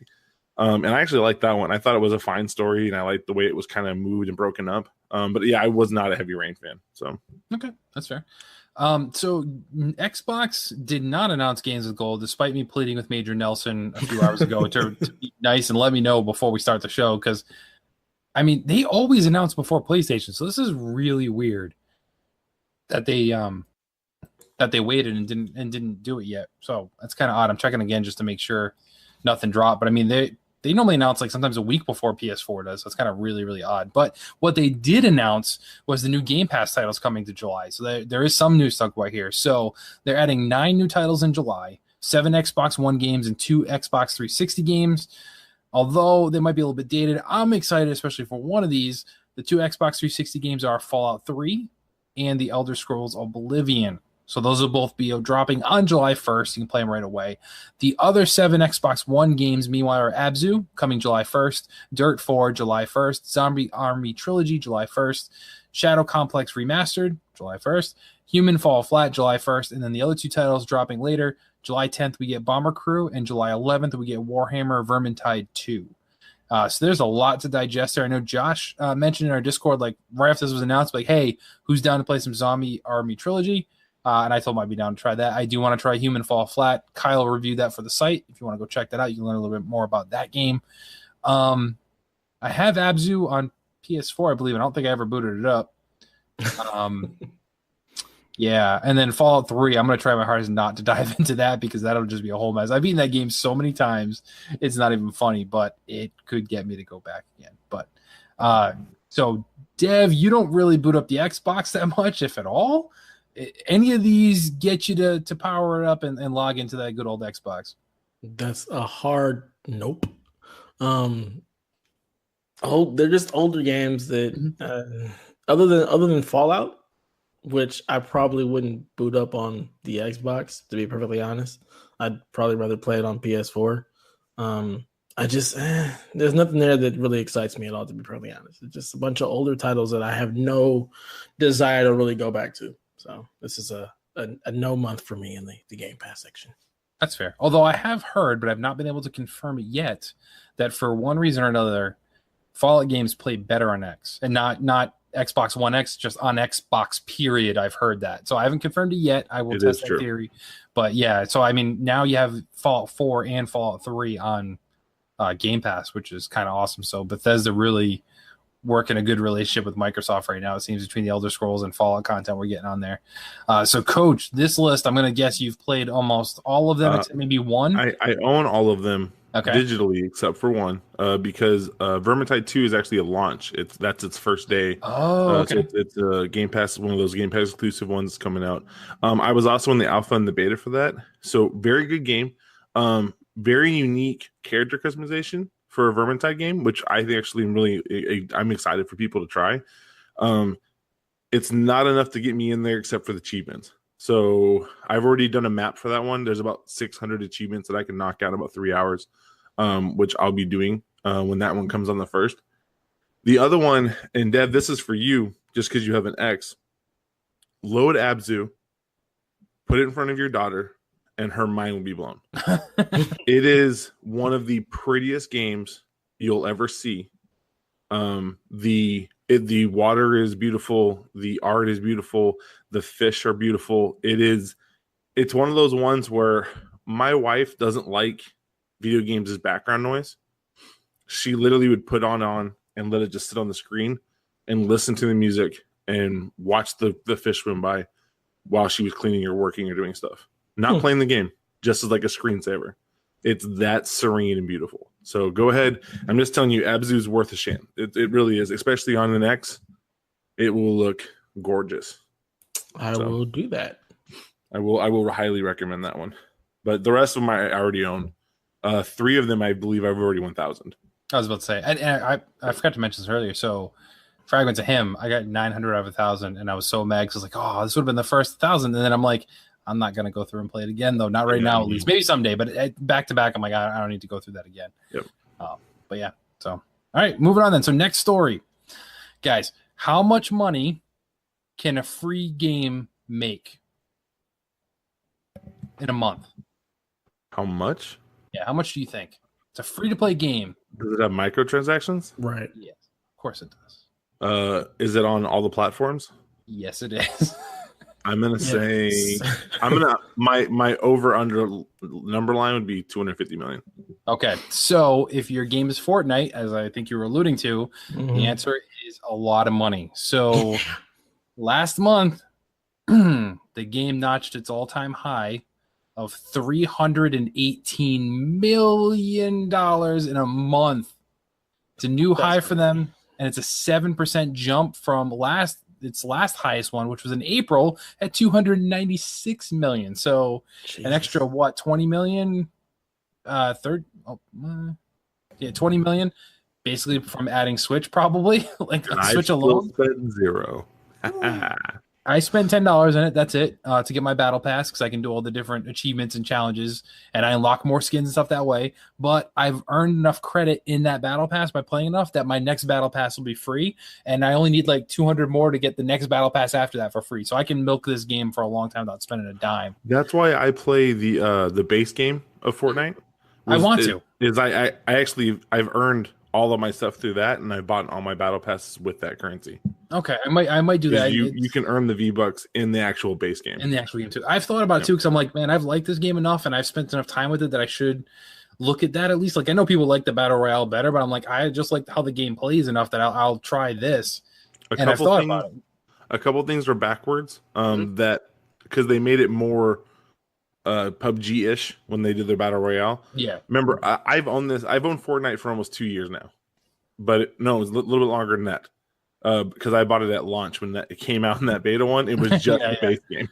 And I actually liked that one. I thought it was a fine story, and I liked the way it was kind of moved and broken up. But yeah, I was not a Heavy Rain fan. So okay, that's fair. So Xbox did not announce Games with Gold, despite me pleading with Major Nelson a few hours ago to be nice and let me know before we start the show. Because I mean, they always announce before PlayStation, so this is really weird that they waited and didn't do it yet. So that's kind of odd. I'm checking again just to make sure nothing dropped. But I mean, they normally announce like sometimes a week before PS4 does. So it's kind of really, really odd. But what they did announce was the new Gamepass titles coming to July. So there is some news stuck right here. So they're adding 9 new titles in July, 7 Xbox One games and 2 Xbox 360 games. Although they might be a little bit dated, I'm excited, especially for one of these. The 2 Xbox 360 games are Fallout 3 and The Elder Scrolls Oblivion. So those will both be dropping on July 1st. You can play them right away. The other 7 Xbox One games, meanwhile, are Abzu, coming July 1st, Dirt 4, July 1st, Zombie Army Trilogy, July 1st, Shadow Complex Remastered, July 1st, Human Fall Flat, July 1st, and then the other 2 titles dropping later. July 10th, we get Bomber Crew, and July 11th, we get Warhammer Vermintide 2. So there's a lot to digest there. I know Josh mentioned in our Discord, like right after this was announced, like, hey, who's down to play some Zombie Army Trilogy? And I told him I'd be down to try that. I do want to try Human Fall Flat. Kyle reviewed that for the site. If you want to go check that out, you can learn a little bit more about that game. I have Abzu on PS4, I believe. I don't think I ever booted it up. Yeah, and then Fallout 3, I'm going to try my hardest not to dive into that because that'll just be a whole mess. I've beaten that game so many times, it's not even funny, but it could get me to go back again. But so, Dev, you don't really boot up the Xbox that much, if at all. Any of these get you to power it up and log into that good old Xbox? That's a hard nope. They're just older games that other than Fallout, which I probably wouldn't boot up on the Xbox, to be perfectly honest. I'd probably rather play it on PS4. I just there's nothing there that really excites me at all, to be perfectly honest. It's just a bunch of older titles that I have no desire to really go back to. So this is a no month for me in the Game Pass section. That's fair. Although I have heard, but I've not been able to confirm it yet, that for one reason or another, Fallout games play better on X and not Xbox One X, just on Xbox period. I've heard that. So I haven't confirmed it yet. I will test that theory. But yeah, so I mean, now you have Fallout 4 and Fallout 3 on Game Pass, which is kind of awesome. So Bethesda really working a good relationship with Microsoft right now, it seems, between the Elder Scrolls and Fallout content we're getting on there. So Coach, this list, I'm going to guess you've played almost all of them, except maybe one. I own all of them digitally except for one, because Vermintide 2 is actually a launch. That's its first day. So it's a Game Pass, one of those Game Pass exclusive ones coming out. I was also in the alpha and the beta for that. So very good game. Very unique character customization for a Vermintide game, which I think actually I'm excited for people to try. It's not enough to get me in there except for the achievements. So I've already done a map for that one. There's about 600 achievements that I can knock out in about 3 hours, which I'll be doing when that one comes on the first. The other one, and Dev, this is for you, just because you have an X. Load Abzu, put it in front of your daughter, and her mind will be blown. It is one of the prettiest games you'll ever see. The water is beautiful. The art is beautiful. The fish are beautiful. It's one of those ones where my wife doesn't like video games as background noise. She literally would put on and let it just sit on the screen and listen to the music and watch the fish swim by while she was cleaning or working or doing stuff. Not playing the game, just as like a screensaver. It's that serene and beautiful. So go ahead. I'm just telling you, Abzu's worth a shit. It really is, especially on an X. It will look gorgeous. I will do that. I will highly recommend that one. But the rest of them I already own. 3 of them I believe I've already 1,000. I was about to say, and I forgot to mention this earlier. So Fragments of Him, I got 900 out of 1,000, and I was so mad because I was like, oh, this would have been the first 1,000. And then I'm like, I'm not going to go through and play it again, though. Not right now, at least. Maybe someday, but back to back, I'm like, I don't need to go through that again. Yep. But yeah, so. All right, moving on then. So next story. Guys, how much money can a free game make in a month? How much? Yeah, how much do you think? It's a free-to-play game. Does it have microtransactions? Right. Yes, of course it does. Is it on all the platforms? Yes, it is. I'm gonna say my over under number line would be 250 million. Okay, so if your game is Fortnite, as I think you were alluding to, the answer is a lot of money. So last month, the game notched its all-time high of $318 million in a month. It's a new high for them, and it's a 7% jump from its last highest one, which was in April at 296 million. So an extra 20 million? 20 million, basically from adding Switch, probably. Like Switch alone. Spent $0. I spent $10 in it. That's it, to get my battle pass, because I can do all the different achievements and challenges, and I unlock more skins and stuff that way. But I've earned enough credit in that battle pass by playing enough that my next battle pass will be free, and I only need like 200 more to get the next battle pass after that for free. So I can milk this game for a long time without spending a dime. That's why I play the base game of Fortnite. I've earned all of my stuff through that, and I bought all my battle passes with that currency. Okay, I might do that. You can earn the V-Bucks in the actual base game. In the actual game too. I've thought about it too, because I'm like, man, I've liked this game enough, and I've spent enough time with it that I should look at that at least. Like, I know people like the Battle Royale better, but I'm like, I just like how the game plays enough that I'll try this. And I've thought about it. A couple things are backwards. That because they made it more PUBG-ish when they did their Battle Royale. Yeah. Remember, I've owned Fortnite for almost 2 years now. But it was a little bit longer than that. Because I bought it at launch when it came out in that beta one. It was just the base game.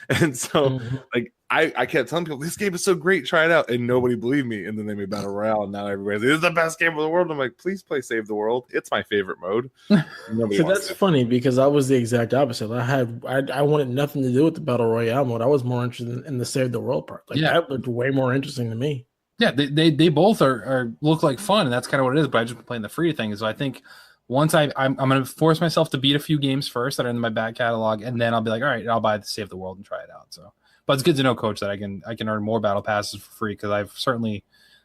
And so like I kept telling people this game is so great, try it out, and nobody believed me. And then they made Battle Royale, and now everybody's like, "This is the best game of the world." I'm like, "Please play Save the World. It's my favorite mode." Nobody So wants that's it. funny because I was the exact opposite. I wanted nothing to do with the Battle Royale mode. I was more interested in the Save the World part. Like that looked way more interesting to me. Yeah, they both are look like fun, and that's kind of what it is. But I just been playing the free thing. So I think once I'm going to force myself to beat a few games first that are in my back catalog, and then I'll be like, all right, I'll buy the Save the World and try it out. So, but it's good to know, Coach, that I can earn more battle passes for free because I've certainly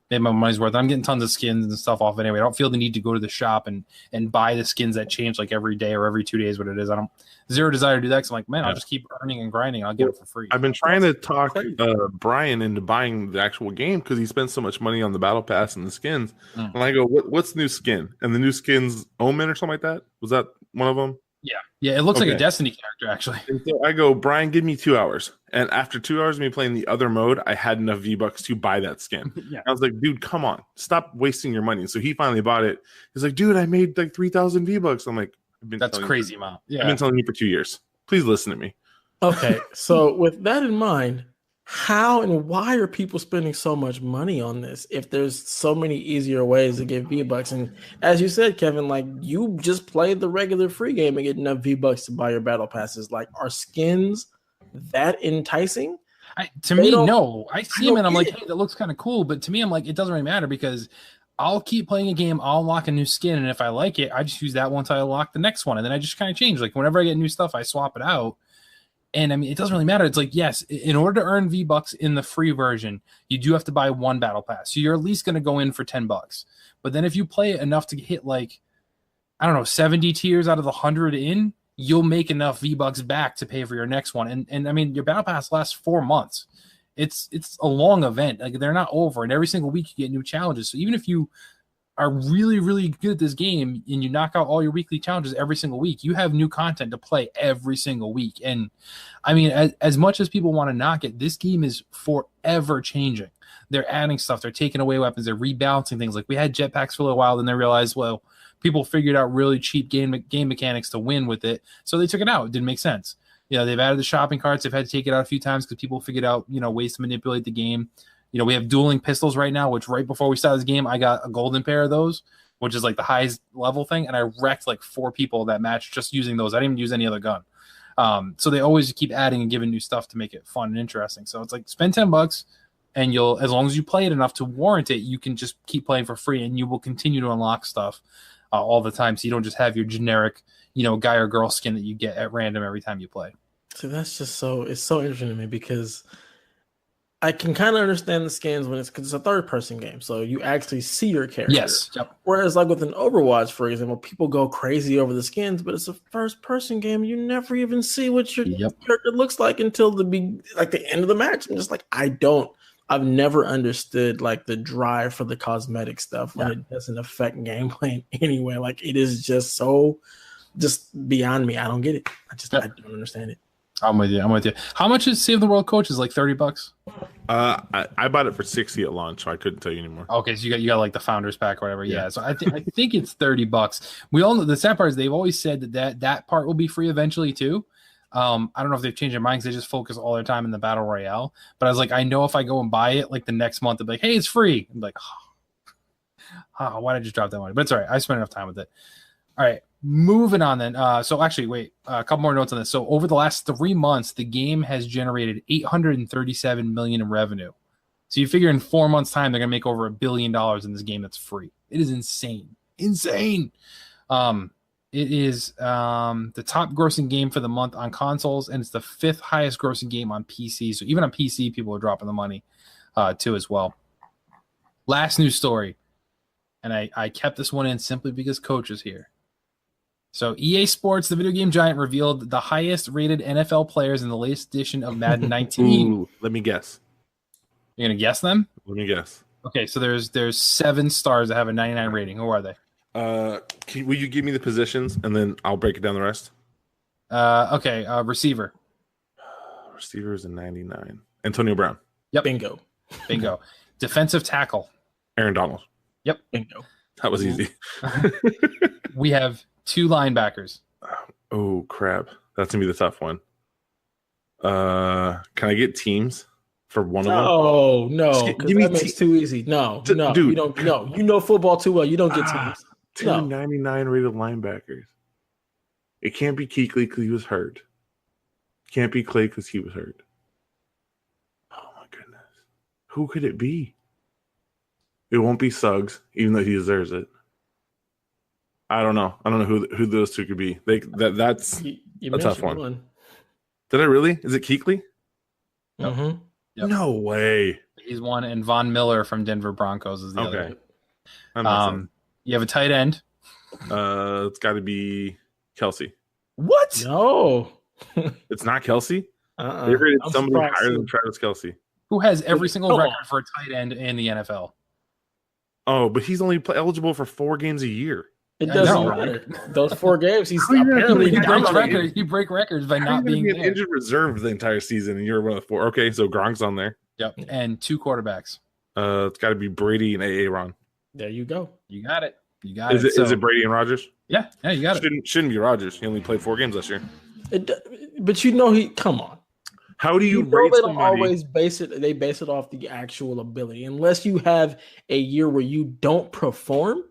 made my money's worth. I'm getting tons of skins and stuff off anyway. I don't feel the need to go to the shop and buy the skins that change like every day or every 2 days. What it is, I don't zero desire to do that. Because I'm like, man, I'll just keep earning and grinding. I'll get it for free. I've been trying to talk Brian into buying the actual game because he spends so much money on the battle pass and the skins. And I go, what's the new skin? And the new skin's Omen or something like that. Was that one of them? Yeah, it looks like a Destiny character actually. And so I go, Brian, give me 2 hours. And after 2 hours of me playing the other mode, I had enough V-Bucks to buy that skin. I was like, dude, come on, stop wasting your money. So he finally bought it. He's like, dude, I made like 3,000 V-Bucks. I'm like, that's crazy amount. Yeah, I've been telling you for 2 years. Please listen to me. Okay, so with that in mind, how and why are people spending so much money on this if there's so many easier ways to get V-Bucks? And as you said, Kevin, like you just played the regular free game and get enough V-Bucks to buy your battle passes. Like, are skins that enticing? To me, no. I see them and I'm like, hey, that looks kind of cool. But to me, I'm like, it doesn't really matter because I'll keep playing a game, I'll unlock a new skin, and if I like it, I just use that once I unlock the next one. And then I just kind of change. Like whenever I get new stuff, I swap it out. And I mean, it doesn't really matter. It's like, yes, in order to earn V-Bucks in the free version, you do have to buy one battle pass. So you're at least going to go in for $10. But then if you play it enough to hit like, I don't know, 70 tiers out of the 100 in, you'll make enough V-Bucks back to pay for your next one. And I mean, your battle pass lasts 4 months. It's a long event. Like they're not over. And every single week you get new challenges. So even if you are really, really good at this game and you knock out all your weekly challenges every single week, you have new content to play every single week. And I mean, as much as people want to knock it, this game is forever changing. They're adding stuff. They're taking away weapons. They're rebalancing things. Like we had jetpacks for a little while, then they realized, well, people figured out really cheap game mechanics to win with it. So they took it out. It didn't make sense. You know, they've added the shopping carts. They've had to take it out a few times because people figured out, you know, ways to manipulate the game. You know, we have dueling pistols right now, which right before we started this game, I got a golden pair of those, which is like the highest level thing. And I wrecked like 4 people that match just using those. I didn't even use any other gun. So they always keep adding and giving new stuff to make it fun and interesting. So it's like spend $10 and you'll, as long as you play it enough to warrant it, you can just keep playing for free and you will continue to unlock stuff all the time. So you don't just have your generic, you know, guy or girl skin that you get at random every time you play. So that's just it's so interesting to me because I can kind of understand the skins when because it's a third-person game, so you actually see your character. Yes. Yep. Whereas, like with an Overwatch, for example, people go crazy over the skins, but it's a first-person game. You never even see what your character looks like until the end of the match. I'm just like, I've never understood like the drive for the cosmetic stuff when it doesn't affect gameplay in any way. Like it is just beyond me. I don't get it. I don't understand it. I'm with you. How much is Save the World, Coach? Is like $30? I bought it for 60 at launch, so I couldn't tell you anymore. Okay, so you got like the founders pack or whatever. Yeah. So I think it's $30. We all know the sad part is they've always said that part will be free eventually too. I don't know if they've changed their minds. They just focus all their time in the battle royale. But I was like, I know if I go and buy it like the next month, they'll be like, hey, it's free. I'm like, why did I just drop that money? But it's all right. I spent enough time with it. All right. Moving on then. So actually, wait, a couple more notes on this. So over the last 3 months, the game has generated $837 million in revenue. So you figure in 4 months' time, they're going to make over $1 billion in this game that's free. It is insane. Insane. It is the top grossing game for the month on consoles, and it's the 5th highest grossing game on PC. So even on PC, people are dropping the money too as well. Last news story. And I kept this one in simply because Coach is here. So EA Sports, the video game giant, revealed the highest rated NFL players in the latest edition of Madden 19. Ooh, let me guess. You're going to guess them? Let me guess. Okay, so there's 7 stars that have a 99 rating. Who are they? Will you give me the positions and then I'll break it down the rest? Okay, receiver. Receiver is a 99. Antonio Brown. Yep. Bingo. Defensive tackle. Aaron Donald. Yep. Bingo. That was easy. We have 2 linebackers. Oh, crap. That's going to be the tough one. Can I get teams? for one of them. Oh no, because Give me that makes too easy. No, Dude. you don't. No, you know football too well. You don't get teams. 299 rated linebackers. It can't be Kuechly because he was hurt. Can't be Clay because he was hurt. Oh my goodness. Who could it be? It won't be Suggs, even though he deserves it. I don't know. I don't know who those two could be. That's you a tough one. Did I really? Is it Kuechly? Mm-hmm. Yep. No way. He's one, and Von Miller from Denver Broncos is the other. You have a tight end. It's got to be Kelsey. What? No. It's not Kelsey? They rated somebody higher than Travis Kelsey. Who has every single record for a tight end in the NFL? Oh, but he's only eligible for 4 games a year. It doesn't matter. Those 4 games, he's apparently he break records by not being an injured reserve the entire season, and you're one of the 4. Okay, so Gronk's on there. Yep, and 2 quarterbacks. It's got to be Brady and Aaron. There you go. You got it. Is it Brady and Rodgers? Yeah, you got it. Shouldn't be Rodgers. He only played 4 games last year. But he. Come on. How do you rate they don't always base it? They base it off the actual ability. Unless you have a year where you don't perform,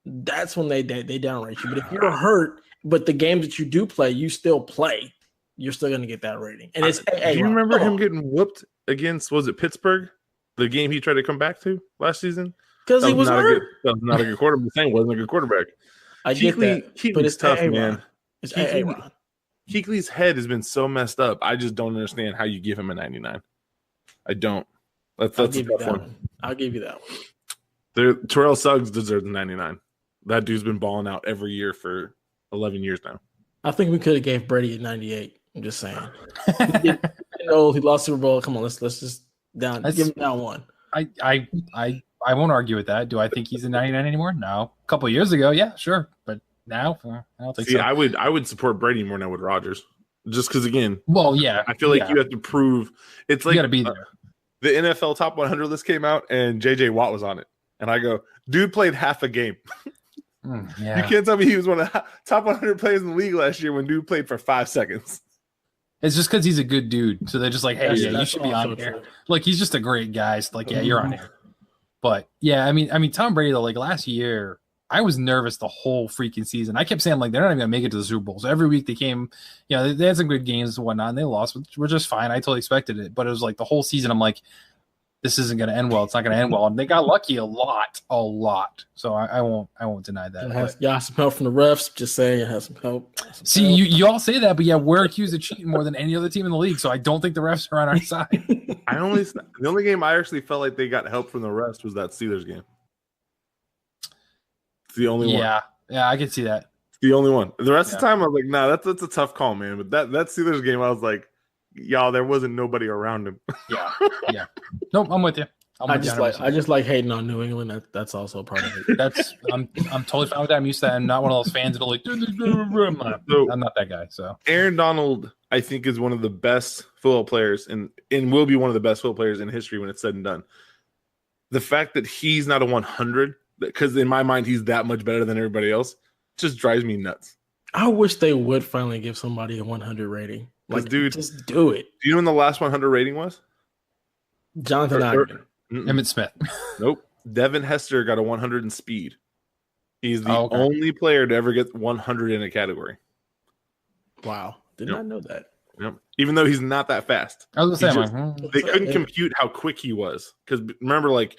that's when they downrate you. But if you're hurt, but the games that you do play, you still play, you're still going to get that rating. And it's. Do you remember him getting whooped against? Was it Pittsburgh? The game he tried to come back to last season. Because he was hurt. That was not a good quarterback. The thing wasn't a good quarterback. I get that, but it's tough, man. It's Kuechly's head has been so messed up. I just don't understand how you give him a 99. I don't. That's a tough one. I'll give you that one. Terrell Suggs deserves a 99. That dude's been balling out every year for 11 years now. I think we could have gave Brady a 98. I'm just saying. He lost Super Bowl. Come on, let's just give him down one. I won't argue with that. Do I think he's a 99 anymore? No. A couple of years ago, yeah, sure, but now I don't think so. I would support Brady more than I would Rodgers, just because again. Well, yeah, I feel like you have to prove it's like you got to be there. The NFL Top 100 list came out and J.J. Watt was on it, and I go, dude played half a game. Yeah. You can't tell me he was one of the top 100 players in the league last year when dude played for 5 seconds. It's just because he's a good dude, so they're just like, hey, you should be on here. Like he's just a great guy. So like, yeah, you're on here. But yeah, I mean, Tom Brady though, like last year, I was nervous the whole freaking season. I kept saying like they're not even gonna make it to the Super Bowl. So every week they came, they had some good games and whatnot, and they lost, which were just fine. I totally expected it, but it was like the whole season. I'm like, this isn't gonna end well. It's not gonna end well, and they got lucky a lot. So I won't deny that. Got some help from the refs. Just saying, it has some help. You all say that, but yeah, we're accused of cheating more than any other team in the league. So I don't think the refs are on our side. The only game I actually felt like they got help from the refs was that Steelers game. It's the only one. Yeah, I can see that. It's the only one. The rest of the time, I was like, nah, that's a tough call, man. But that Steelers game, I was like, y'all, there wasn't nobody around him. Yeah. Nope, I'm with you. I just like hating on New England. That's also part of it. I'm totally fine with that. I'm used to that. I'm not one of those fans that are like, I'm not that guy. So Aaron Donald, I think, is one of the best football players and will be one of the best football players in history when it's said and done. The fact that he's not a 100, because in my mind he's that much better than everybody else, just drives me nuts. I wish they would finally give somebody a 100 rating. Like, dude, just do it. Do you know when the last 100 rating was? Jonathan Ogden. Emmitt Smith. Nope. Devin Hester got a 100 in speed. He's the only player to ever get 100 in a category. Wow. Did not know that. Yep. Even though he's not that fast. I was going to say, they couldn't compute how quick he was. Because remember, like,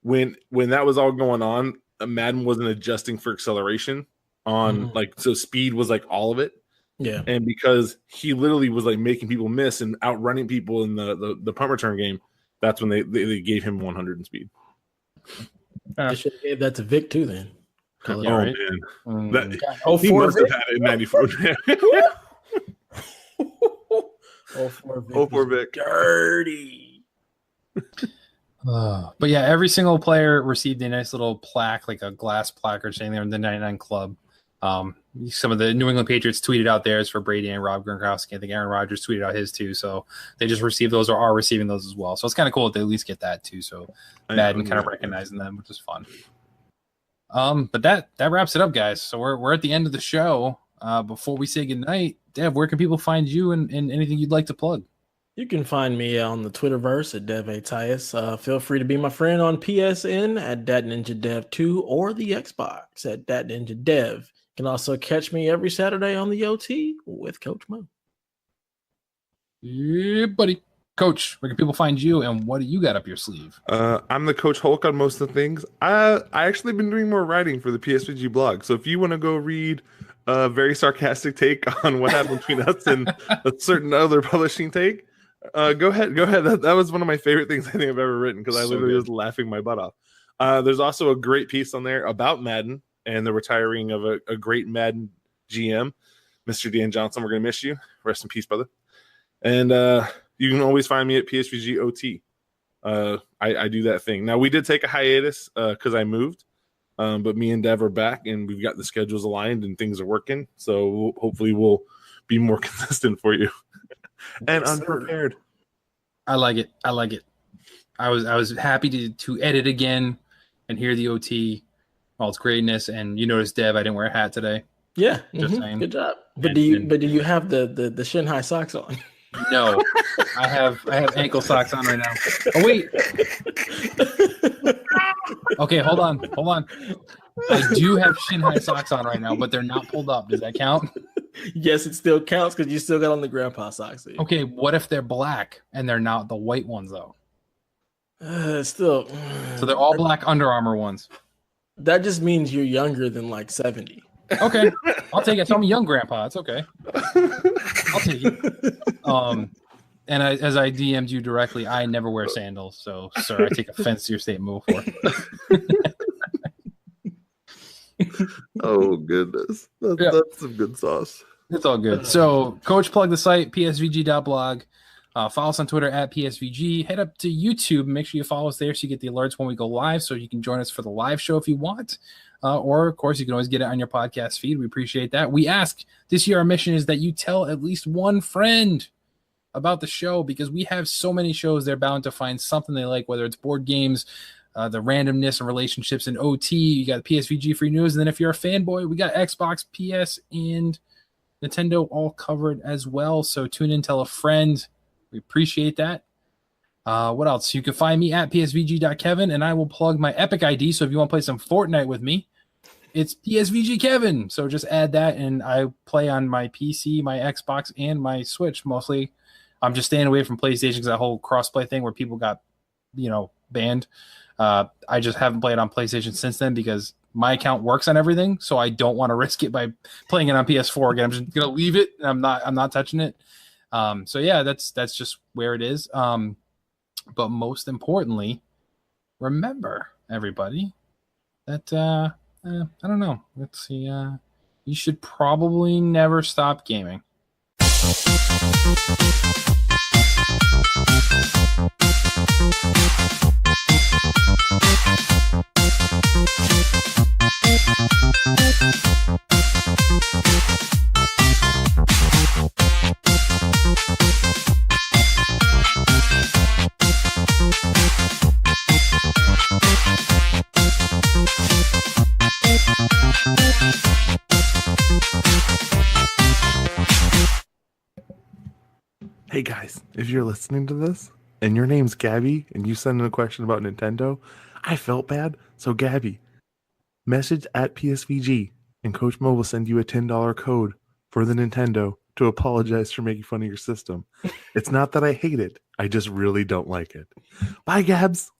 when that was all going on, Madden wasn't adjusting for acceleration on, so speed was, like, all of it. Yeah. And because he literally was, like, making people miss and outrunning people in the punt return game, that's when they gave him 100 in speed. They should have gave that to Vic too then. Man. He must have had it in 94. 04 Vic. Dirty. But yeah, every single player received a nice little plaque, like a glass placard saying they're in the 99 club. Some of the New England Patriots tweeted out theirs for Brady and Rob Gronkowski. I think Aaron Rodgers tweeted out his too. So they just received those or are receiving those as well. So it's kind of cool that they at least get that too. So Madden kind of recognizing them, which is fun. But that wraps it up, guys. So we're at the end of the show. Before we say goodnight, Dev, where can people find you and anything you'd like to plug? You can find me on the Twitterverse at DevAtius. Feel free to be my friend on PSN at DatNinjaDev2 or the Xbox at DatNinjaDev. You can also catch me every Saturday on the OT with Coach Mo. Yeah, buddy. Coach, where can people find you, and what do you got up your sleeve? I'm the Coach Hulk on most of the things. I actually been doing more writing for the PSVG blog. So if you want to go read a very sarcastic take on what happened between us and a certain other publishing take, go ahead. That was one of my favorite things I think I've ever written, because I literally was laughing my butt off. There's also a great piece on there about Madden and the retiring of a great Madden GM, Mr. Dan Johnson. We're going to miss you. Rest in peace, brother. And you can always find me at PSVG OT. I do that thing. Now, we did take a hiatus because I moved, but me and Dev are back, and we've got the schedules aligned and things are working. So hopefully we'll be more consistent for you. And unprepared. I like it. I was happy to edit again and hear the OT, all its greatness. And you notice, Dev, I didn't wear a hat today. Yeah, good job. But do you have the shin high socks on? No, I have ankle socks on right now. Oh wait. Okay, hold on. I do have shin high socks on right now, but they're not pulled up. Does that count? Yes, it still counts because you still got on the grandpa socks. Okay, what if they're black and they're not the white ones though? Still. So they're all black Under Armour ones. That just means you're younger than like 70. Okay, I'll take it. Tell me, young grandpa. It's okay. I'll take it. And as I DM'd you directly, I never wear sandals. So, sir, I take offense to your statement before. Oh, goodness. That's some good sauce. It's all good. So, Coach, plug the site, psvg.blog. Follow us on Twitter at PSVG. Head up to YouTube. Make sure you follow us there so you get the alerts when we go live, so you can join us for the live show if you want. Or, of course, you can always get it on your podcast feed. We appreciate that. We ask this year, our mission is that you tell at least one friend about the show, because we have so many shows. They're bound to find something they like, whether it's board games, the randomness and relationships in OT. You got PSVG free news. And then if you're a fanboy, we got Xbox, PS, and Nintendo all covered as well. So tune in, tell a friend. We appreciate that. What else? You can find me at PSVG.Kevin, and I will plug my Epic ID. So if you want to play some Fortnite with me, it's PSVGKevin. So just add that, and I play on my PC, my Xbox, and my Switch mostly. I'm just staying away from PlayStation because that whole crossplay thing where people got, banned. I just haven't played on PlayStation since then because my account works on everything, so I don't want to risk it by playing it on PS4 again. I'm just gonna leave it. I'm not touching it. So yeah, that's just where it is. But most importantly, remember, everybody, that I don't know. Let's see. You should probably never stop gaming. Hey guys, if you're listening to this and your name's Gabby and you send in a question about Nintendo, I felt bad. So Gabby, message at PSVG and Coach Mo will send you a $10 code for the Nintendo to apologize for making fun of your system. It's not that I hate it. I just really don't like it. Bye, Gabs.